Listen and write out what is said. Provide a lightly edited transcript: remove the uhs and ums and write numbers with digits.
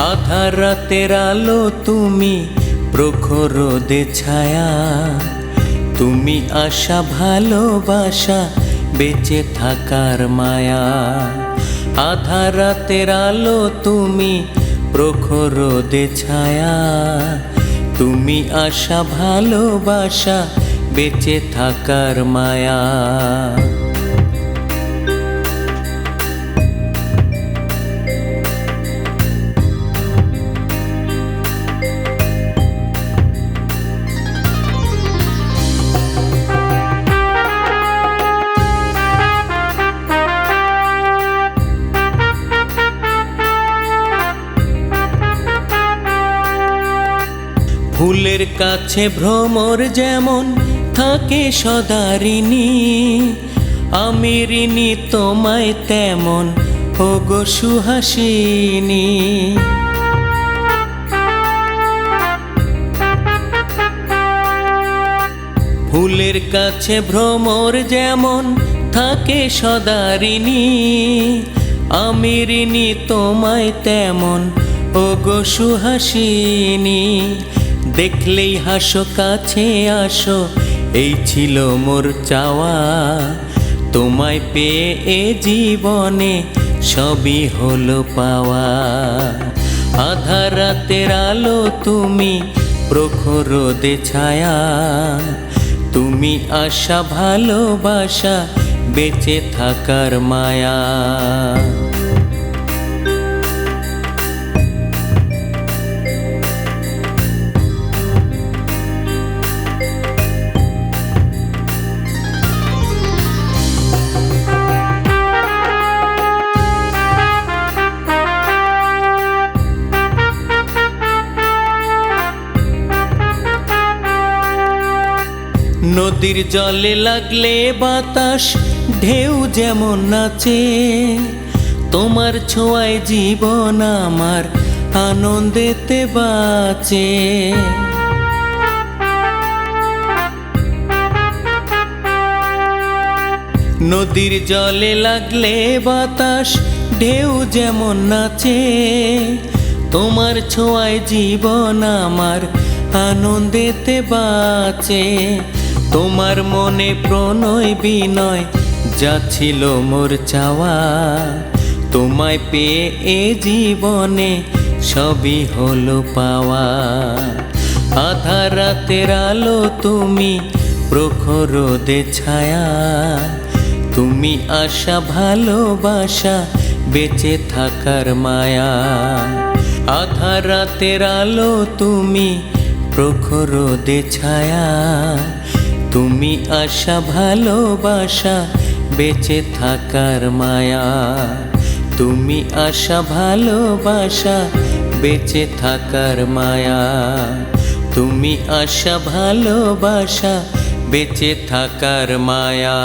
আধার রাতের আলো তুমি, প্রখর রোদে ছায়া, তুমি আশা ভালোবাসা, বেঁচে থাকার মায়া। আধার রাতের আলো তুমি, প্রখর রোদে ছায়া, তুমি আশা ভালোবাসা, বেঁচে থাকার মায়া। ফুলের কাছে ভ্রমর যেমন থাকে সদারিণী, আমি ঋণী তোমায় তেমন ওগো সুহাসিনী। ফুলের কাছে ভ্রমর যেমন থাকে সদারিণী, আমি ঋণী তোমায় তেমন ওগো সুহাসিনী। দেখলেই হাসো, কাছে আসো, এই ছিল মোর চাওয়া, তোমায় পেয়ে এ জীবনে সবই হলো পাওয়া। আধার রাতের আলো তুমি, প্রখর রোদে ছায়া, তুমি আশা ভালোবাসা, বেঁচে থাকার মায়া। নদীর জলে লাগলে বাতাস ঢেউ যেমন নাচে, তোমার ছোঁয়ায় জীবন আমার আনন্দেতে বাঁচে। নদীর জলে লাগলে বাতাস ঢেউ যেমন নাচে, তোমার ছোঁয়ায় জীবন আমার আনন্দেতে বাঁচে। তোমার মনে প্রণয় বিনয় যা ছিল মোর চাওয়া, তোমায় পেয়ে এ জীবনে সবই হলো পাওয়া। আধার রাতের আলো তুমি, প্রখর রোদে ছায়া, তুমি আশা ভালোবাসা, বেঁচে থাকার মায়া। আধার রাতের আলো তুমি, প্রখর রোদে ছায়া, তুমি আশা ভালোবাসা, বেঁচে থাকার মায়া। তুমি আশা ভালোবাসা, বেঁচে থাকার মায়া। তুমি আশা ভালোবাসা, বেঁচে থাকার মায়া।